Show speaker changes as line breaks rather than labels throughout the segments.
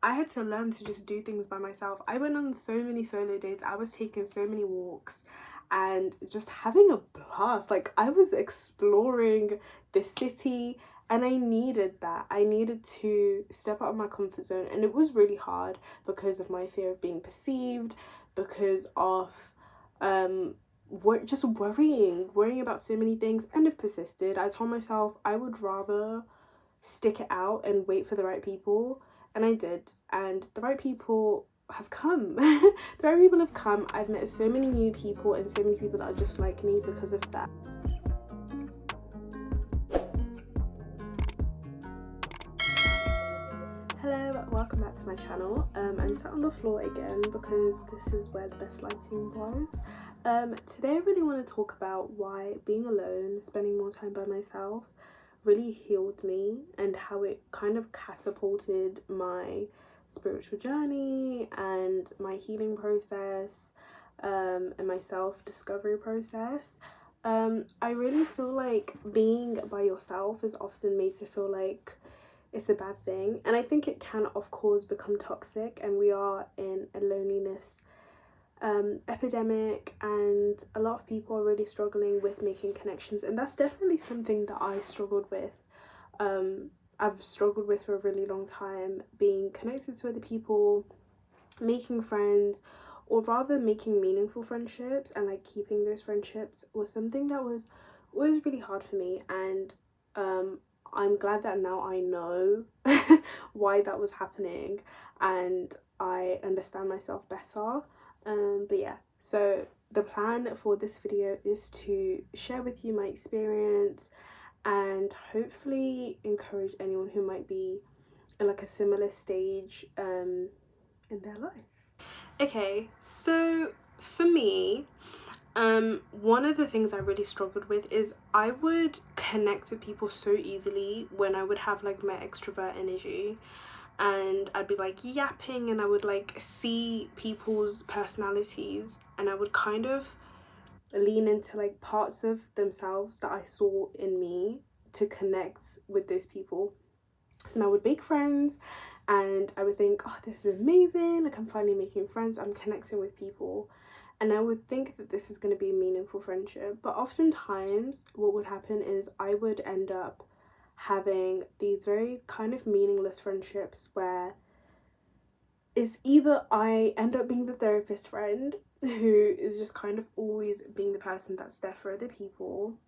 I had to learn to just do things by myself. I went on so many solo dates. I was taking so many walks and just having a blast. Like, I was exploring the city, and I needed that. I needed to step out of my comfort zone, and it was really hard because of my fear of being perceived, because of just worrying about so many things. And I've persisted. I told myself I would rather stick it out and wait for the right people, and I did, and the right people have come. The right people have come. I've met so many new people and so many people that are just like me because of that. Hello, welcome back to my channel. I'm sat on the floor again because this is where the best lighting was. Today I really want to talk about why being alone, spending more time by myself, really healed me, and how it kind of catapulted my spiritual journey and my healing process, and my self-discovery process. I really feel like being by yourself is often made to feel like it's a bad thing, and I think it can of course become toxic, and we are in a loneliness epidemic, and a lot of people are really struggling with making connections, and that's definitely something that I struggled with. I've struggled with for a really long time, being connected to other people, making friends, or rather making meaningful friendships, and like keeping those friendships was something that was always really hard for me. And I'm glad that now I know why that was happening, and I understand myself better. But yeah, so the plan for this video is to share with you my experience and hopefully encourage anyone who might be in like a similar stage in their life. Okay, so for me, one of the things I really struggled with is I would connect with people so easily when I would have like my extrovert energy, and I'd be like yapping, and I would like see people's personalities, and I would kind of lean into like parts of themselves that I saw in me to connect with those people. So now I would make friends, and I would think, oh, this is amazing, like I'm finally making friends, I'm connecting with people, and I would think that this is going to be a meaningful friendship. But oftentimes what would happen is I would end up having these very kind of meaningless friendships where it's either I end up being the therapist friend who is just kind of always being the person that's there for other people,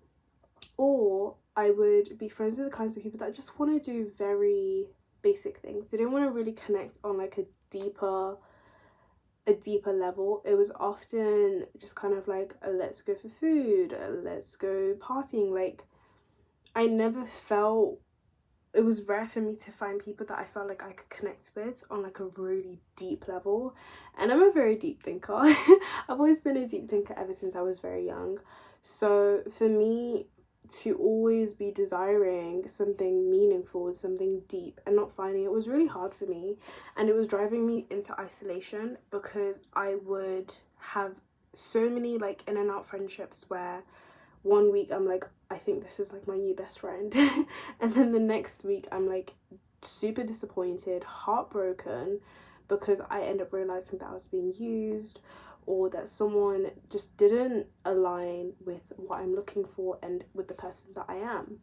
or I would be friends with the kinds of people that just want to do very basic things. They don't want to really connect on like a deeper level. It was often just kind of like a let's go for food, a let's go partying. Like, I never felt, it was rare for me to find people that I felt like I could connect with on like a really deep level. And I'm a very deep thinker. I've always been a deep thinker ever since I was very young. So for me to always be desiring something meaningful, something deep, and not finding it was really hard for me. And it was driving me into isolation, because I would have so many like in and out friendships where one week I'm like, I think this is like my new best friend. And then the next week I'm like super disappointed, heartbroken, because I end up realizing that I was being used, or that someone just didn't align with what I'm looking for and with the person that I am.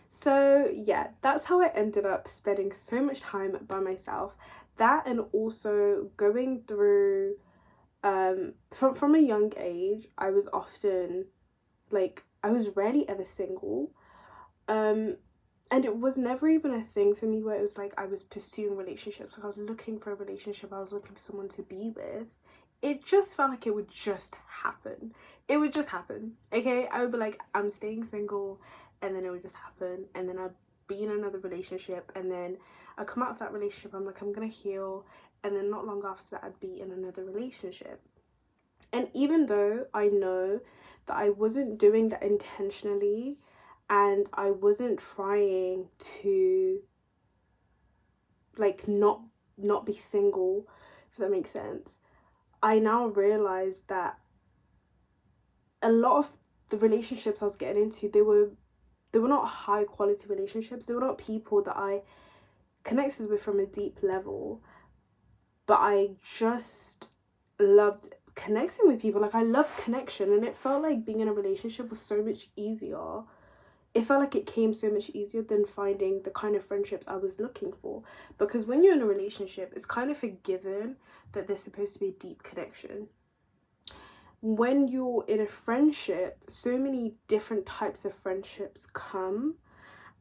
So yeah, that's how I ended up spending so much time by myself. That, and also going through from a young age, I was often like, I was rarely ever single, and it was never even a thing for me where it was like I was pursuing relationships, like I was looking for a relationship, I was looking for someone to be with. It just felt like it would just happen. It would just happen. Okay, I would be like, I'm staying single, and then it would just happen, and then I'd be in another relationship, and then I'd come out of that relationship, I'm like, I'm gonna heal, and then not long after that I'd be in another relationship. And even though I know that I wasn't doing that intentionally, and I wasn't trying to like not be single, if that makes sense, I now realize that a lot of the relationships I was getting into, they were not high quality relationships. They were not people that I connected with from a deep level, but I just loved connecting with people. Like, I loved connection, and it felt like being in a relationship was so much easier. It felt like it came so much easier than finding the kind of friendships I was looking for. Because when you're in a relationship, it's kind of a given that there's supposed to be a deep connection. When you're in a friendship, so many different types of friendships come,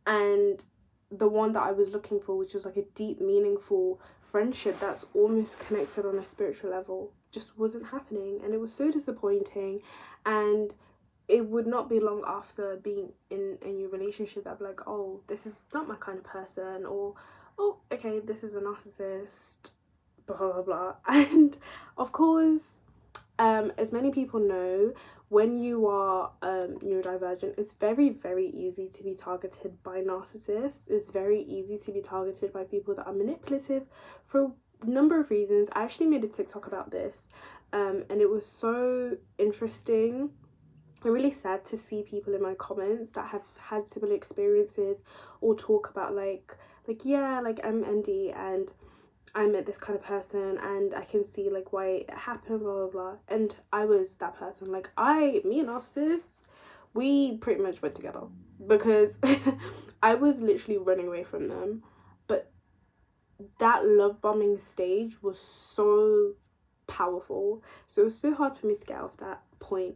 and the one that I was looking for, which was like a deep, meaningful friendship that's almost connected on a spiritual level, just wasn't happening. And it was so disappointing. And it would not be long after being in a new relationship that I'd be like, oh, this is not my kind of person, or oh, okay, this is a narcissist, blah blah blah. And of course, as many people know, when you are neurodivergent, it's very, very easy to be targeted by narcissists. It's very easy to be targeted by people that are manipulative for a number of reasons. I actually made a TikTok about this, and it was so interesting and really sad to see people in my comments that have had similar experiences, or talk about yeah, like I'm ND and I met this kind of person and I can see like why it happened, blah blah blah. And I was that person. Like, me and our sis, we pretty much went together, because I was literally running away from them. But that love bombing stage was so powerful, so it was so hard for me to get off that point.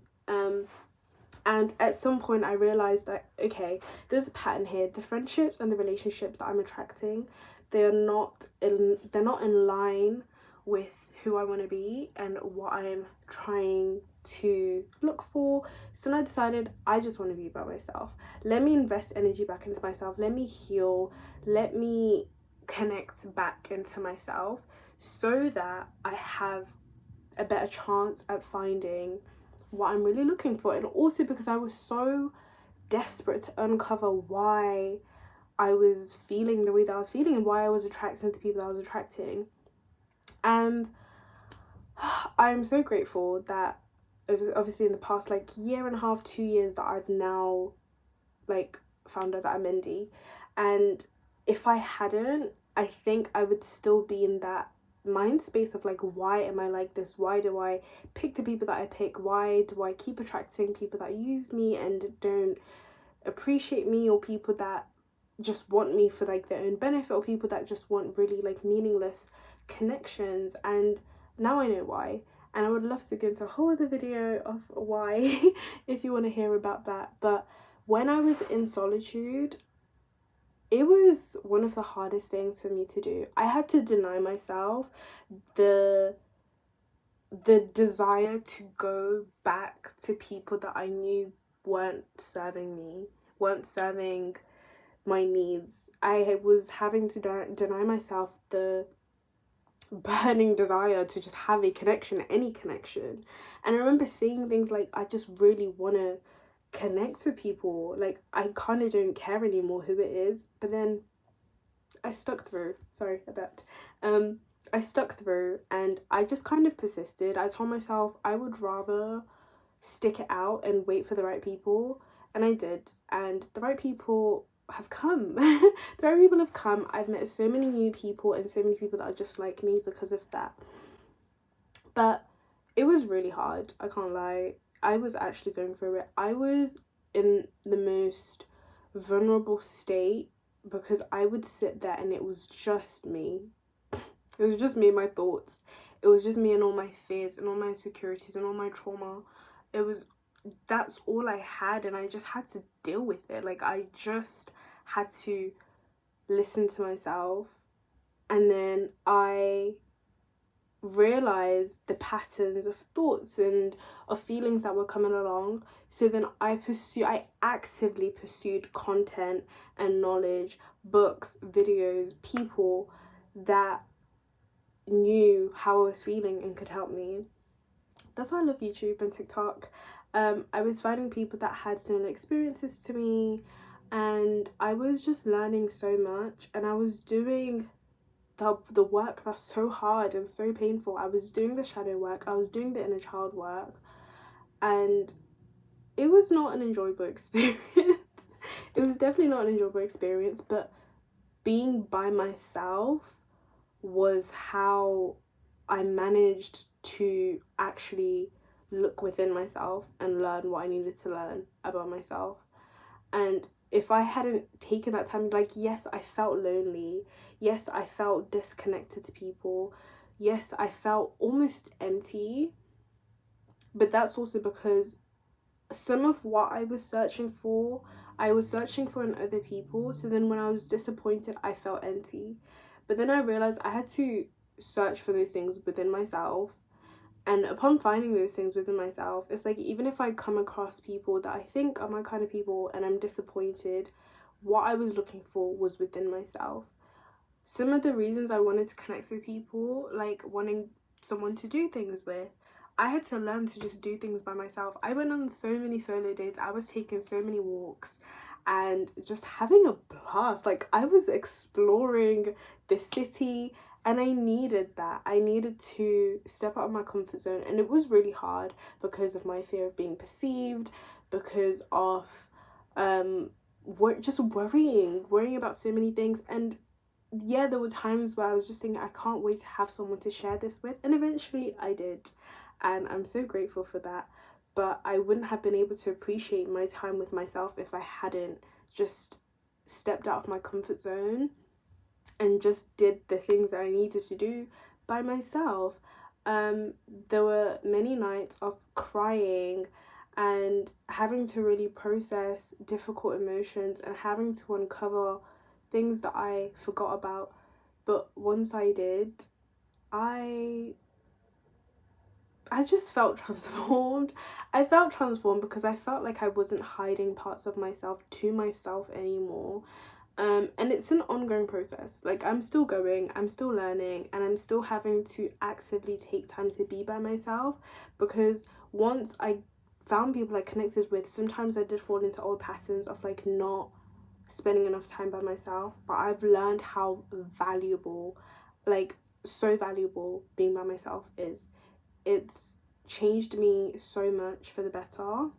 And at some point I realized that, okay, there's a pattern here. The friendships and the relationships that I'm attracting, they're not in line with who I want to be and what I'm trying to look for. So then I decided I just want to be by myself. Let me invest energy back into myself. Let me heal. Let me connect back into myself, so that I have a better chance at finding what I'm really looking for. And also because I was so desperate to uncover why I was feeling the way that I was feeling, and why I was attracting the people that I was attracting. And I'm so grateful that obviously in the past like year and a half, 2 years, that I've now like found out that I'm ND. And if I hadn't, I think I would still be in that mind space of like, why am I like this? Why do I pick the people that I pick? Why do I keep attracting people that use me and don't appreciate me, or people that just want me for like their own benefit, or people that just want really like meaningless connections? And now I know why, and I would love to go into a whole other video of why if you want to hear about that. But when I was in solitude, it was one of the hardest things for me to do. I had to deny myself the desire to go back to people that I knew weren't serving me, weren't serving my needs. I was having to deny myself the burning desire to just have a connection, any connection. And I remember saying things like, I just really want to connect with people, like I kind of don't care anymore who it is. But then I stuck through. Sorry about I stuck through, and I just kind of persisted. I told myself I would rather stick it out and wait for the right people, and I did. And the right people have come. The right people have come. I've met so many new people, and so many people that are just like me because of that. But it was really hard, I can't lie. I was actually going through it. I was in the most vulnerable state, because I would sit there and it was just me. It was just me and my thoughts. It was just me and all my fears and all my insecurities and all my trauma. That's all I had, and I just had to deal with it. Like, I just had to listen to myself. And then I realized the patterns of thoughts and of feelings that were coming along. So then I actively pursued content and knowledge, books, videos, people that knew how I was feeling and could help me. That's why I love YouTube and TikTok. I was finding people that had similar experiences to me, and I was just learning so much, and I was doing the work that's so hard and so painful. I was doing the shadow work, I was doing the inner child work, and it was not an enjoyable experience. It was definitely not an enjoyable experience, but being by myself was how I managed to actually look within myself and learn what I needed to learn about myself. And if I hadn't taken that time, like, yes, I felt lonely. Yes, I felt disconnected to people. Yes, I felt almost empty. But that's also because some of what I was searching for, I was searching for in other people. So then when I was disappointed, I felt empty. But then I realized I had to search for those things within myself. And upon finding those things within myself, it's like, even if I come across people that I think are my kind of people and I'm disappointed, what I was looking for was within myself. Some of the reasons I wanted to connect with people, like wanting someone to do things with, I had to learn to just do things by myself. I went on so many solo dates. I was taking so many walks and just having a blast. Like, I was exploring the city, and I needed that. I needed to step out of my comfort zone. And it was really hard because of my fear of being perceived, because of just worrying about so many things. And yeah, there were times where I was just thinking, I can't wait to have someone to share this with. And eventually I did. And I'm so grateful for that. But I wouldn't have been able to appreciate my time with myself if I hadn't just stepped out of my comfort zone and just did the things that I needed to do by myself. There were many nights of crying and having to really process difficult emotions and having to uncover things that I forgot about. But once I did, I just felt transformed. I felt transformed because I felt like I wasn't hiding parts of myself to myself anymore. And it's an ongoing process. Like, I'm still going, I'm still learning, and I'm still having to actively take time to be by myself, because once I found people I connected with, sometimes I did fall into old patterns of like not spending enough time by myself. But I've learned how valuable, like so valuable, being by myself is. It's changed me so much for the better.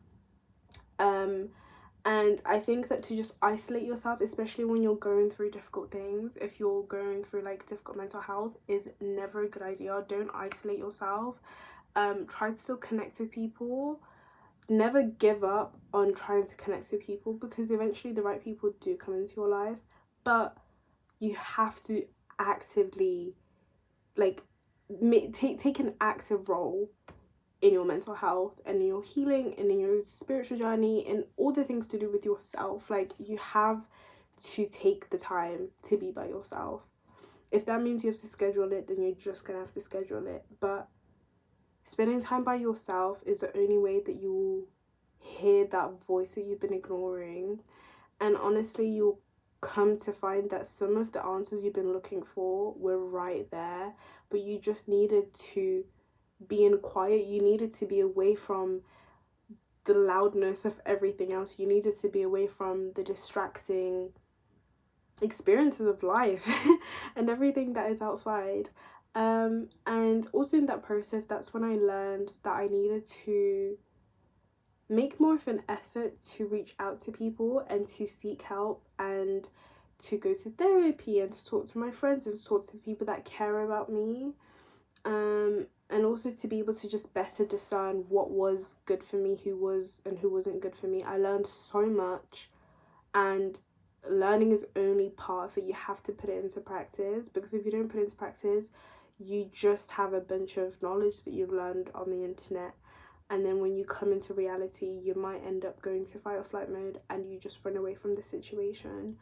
And I think that to just isolate yourself, especially when you're going through difficult things, if you're going through like difficult mental health, is never a good idea. Don't isolate yourself. Try to still connect with people. Never give up on trying to connect with people, because eventually the right people do come into your life. But you have to actively, like, take an active role in your mental health and in your healing and in your spiritual journey and all the things to do with yourself. Like, you have to take the time to be by yourself. If that means you have to schedule it, then you're just gonna have to schedule it. But spending time by yourself is the only way that you will hear that voice that you've been ignoring. And honestly, you'll come to find that some of the answers you've been looking for were right there, but you just needed to be in quiet. You needed to be away from the loudness of everything else. You needed to be away from the distracting experiences of life and everything that is outside. And also in that process, that's when I learned that I needed to make more of an effort to reach out to people and to seek help and to go to therapy and to talk to my friends and to talk to the people that care about me. And also to be able to just better discern what was good for me, who was and who wasn't good for me. I learned so much, and learning is only part of it. You have to put it into practice, because if you don't put it into practice, you just have a bunch of knowledge that you've learned on the internet, and then when you come into reality, you might end up going to fight or flight mode and you just run away from the situation.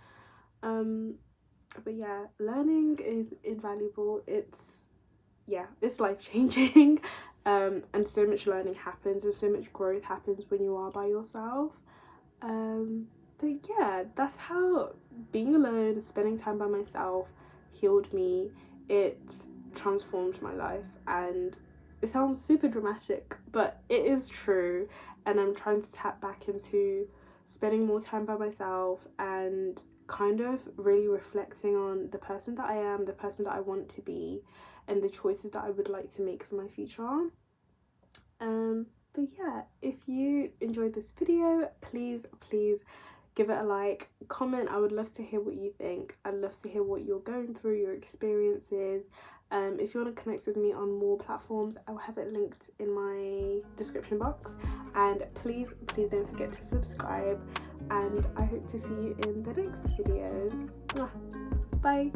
But yeah, learning is invaluable. It's life-changing. And so much learning happens and so much growth happens when you are by yourself. But yeah, that's how being alone, spending time by myself, healed me. It transformed my life, and it sounds super dramatic, but it is true. And I'm trying to tap back into spending more time by myself and kind of really reflecting on the person that I am, the person that I want to be, and the choices that I would like to make for my future. But yeah, if you enjoyed this video, please give it a like, comment. I would love to hear what you think. I'd love to hear what you're going through, your experiences. If you want to connect with me on more platforms, I'll have it linked in my description box. And please don't forget to subscribe, and I hope to see you in the next video. Bye.